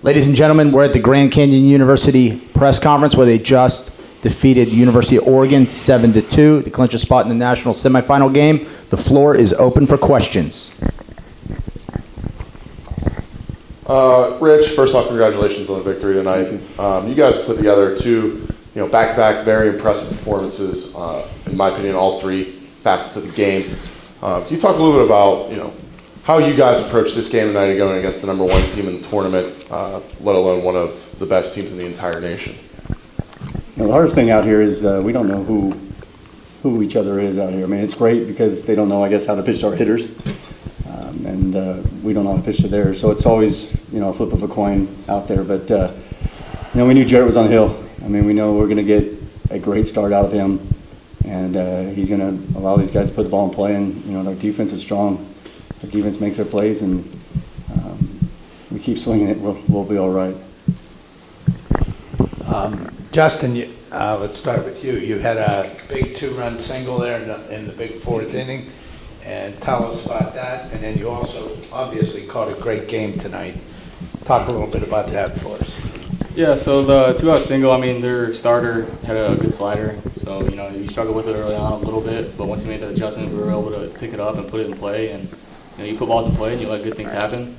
Ladies and gentlemen, we're at the Grand Canyon University press conference where they just defeated University of Oregon 7-2 to clinch a spot in the national semifinal game. The floor is open for questions. Rich, first off, congratulations on the victory tonight. You guys put together two, back-to-back very impressive performances. In my opinion, all three facets of the game. Can you talk a little bit about, how you guys approach this game tonight going against the number one team in the tournament, let alone one of the best teams in the entire nation? The hardest thing out here is we don't know who each other is out here. I mean, it's great because they don't know, I guess, how to pitch to our hitters, and we don't know how to pitch to theirs. So it's always, a flip of a coin out there. But we knew Jarrett was on the hill. I mean, we know we're going to get a great start out of him, and he's going to allow these guys to put the ball in play. And our defense is strong. Our defense makes their plays, and we keep swinging it. We'll be all right. Justin, let's start with you. You had a big two-run single there in the big fourth inning, and tell us about that. And then you also obviously caught a great game tonight. Talk a little bit about that for us. Yeah, so the two-out single, their starter had a good slider. So, you struggled with it early on a little bit, but once you made that adjustment, we were able to pick it up and put it in play. And, you put balls in play and you let good things happen.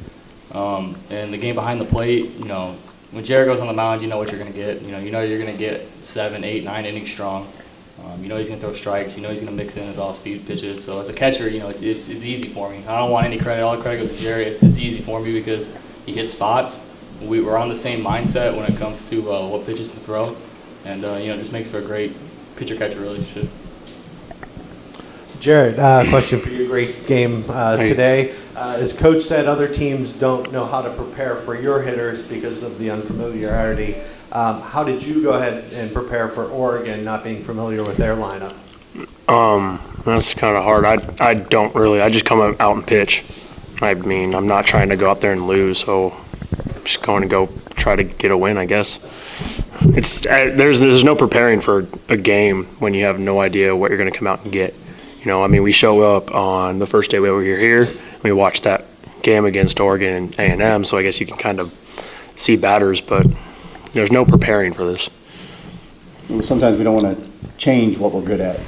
And the game behind the plate, when Jarrett goes on the mound, you know what you're going to get. You're going to get 7, 8, 9 innings strong. He's going to throw strikes. He's going to mix in his off-speed pitches. So as a catcher, it's easy for me. I don't want any credit. All the credit goes to Jarrett. It's easy for me because he hits spots. We're on the same mindset when it comes to what pitches to throw. And, it just makes for a great pitcher-catcher relationship. Jarrett, question for you. Great game today. As Coach said, other teams don't know how to prepare for your hitters because of the unfamiliarity. How did you go ahead and prepare for Oregon, not being familiar with their lineup? That's kind of hard. I don't really. I just come out and pitch. I'm not trying to go out there and lose, so I'm just going to go try to get a win, I guess. There's no preparing for a game when you have no idea what you're going to come out and get. We show up on the first day we were here. We watched that game against Oregon and A&M, so I guess you can kind of see batters, but there's no preparing for this. Sometimes we don't want to change what we're good at.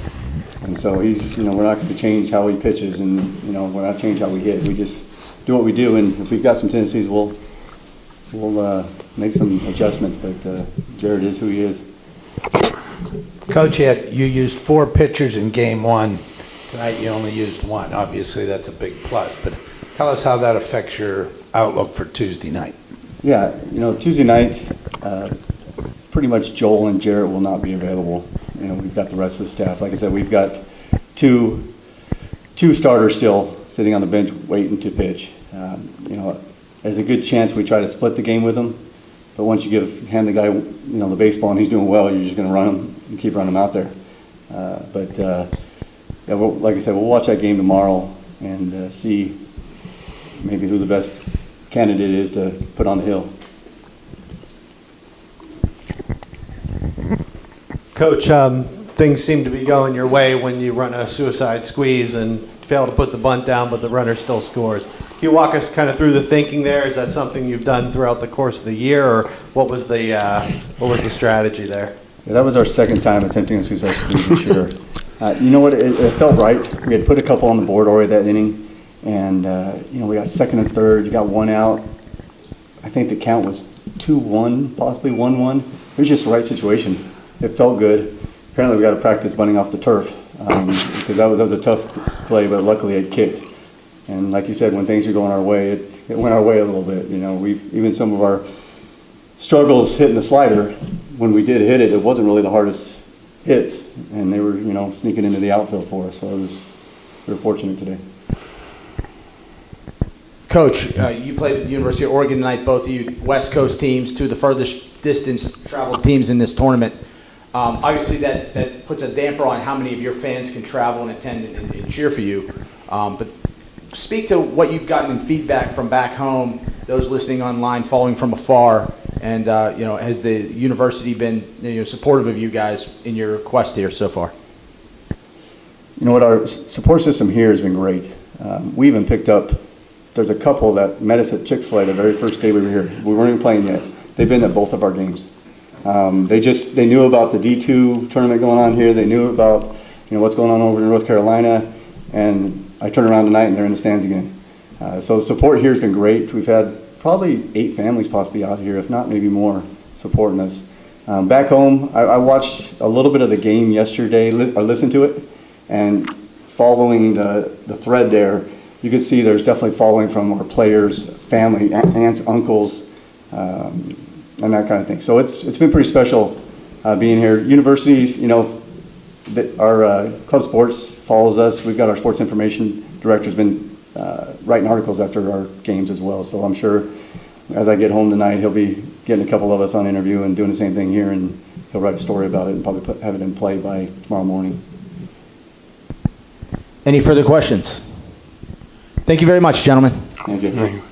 And so we're not going to change how he pitches, and, we're not change how we hit. We just do what we do, and if we've got some tendencies, we'll make some adjustments, but Jarrett is who he is. Coach, you used 4 pitchers in game one. Tonight you only used 1. Obviously, that's a big plus. But tell us how that affects your outlook for Tuesday night. Yeah, Tuesday night, pretty much Joel and Jarrett will not be available. We've got the rest of the staff. Like I said, we've got two starters still sitting on the bench waiting to pitch. There's a good chance we try to split the game with them. But once you hand the guy, the baseball and he's doing well, you're just going to run him and keep running him out there. Like I said, we'll watch that game tomorrow and see maybe who the best candidate is to put on the hill. Coach, things seem to be going your way when you run a suicide squeeze and fail to put the bunt down, but the runner still scores. Can you walk us kind of through the thinking there? Is that something you've done throughout the course of the year, or what was the strategy there? Yeah, that was our second time attempting a suicide squeeze this year. You know what? It felt right. We had put a couple on the board already that inning, and we got second and third. You got 1 out. I think the count was 2-1, possibly 1-1. It was just the right situation. It felt good. Apparently, we got to practice bunting off the turf because that was a tough play, but luckily it kicked. And like you said, when things are going our way, it went our way a little bit. Even some of our struggles hitting the slider, when we did hit it, it wasn't really the hardest hits, and they were, sneaking into the outfield for us. So we were fortunate today. Coach, you played at the University of Oregon tonight, both of you West Coast teams, 2 of the furthest distance traveled teams in this tournament. Obviously, that puts a damper on how many of your fans can travel and attend and cheer for you. But speak to what you've gotten in feedback from back home, those listening online, following from afar, and has the university been supportive of you guys in your quest here so far? Our support system here has been great. We even picked up there's a couple that met us at Chick-fil-A the very first day we were here. We weren't even playing yet. They've been at both of our games. They knew about the D2 tournament going on here. They knew about, what's going on over in North Carolina. And I turn around tonight and they're in the stands again. So the support here has been great. We've had probably 8 families possibly out here, if not maybe more, supporting us. Back home, I watched a little bit of the game yesterday. I listened to it, and following the thread there, you could see there's definitely following from our players, family, aunts, uncles, and that kind of thing. So it's been pretty special being here. Universities, our club sports follows us. We've got our sports information director's been writing articles after our games as well. So I'm sure as I get home tonight, he'll be getting a couple of us on interview and doing the same thing here, and he'll write a story about it and probably have it in play by tomorrow morning. Any further questions? Thank you very much, gentlemen. Thank you. Thank you.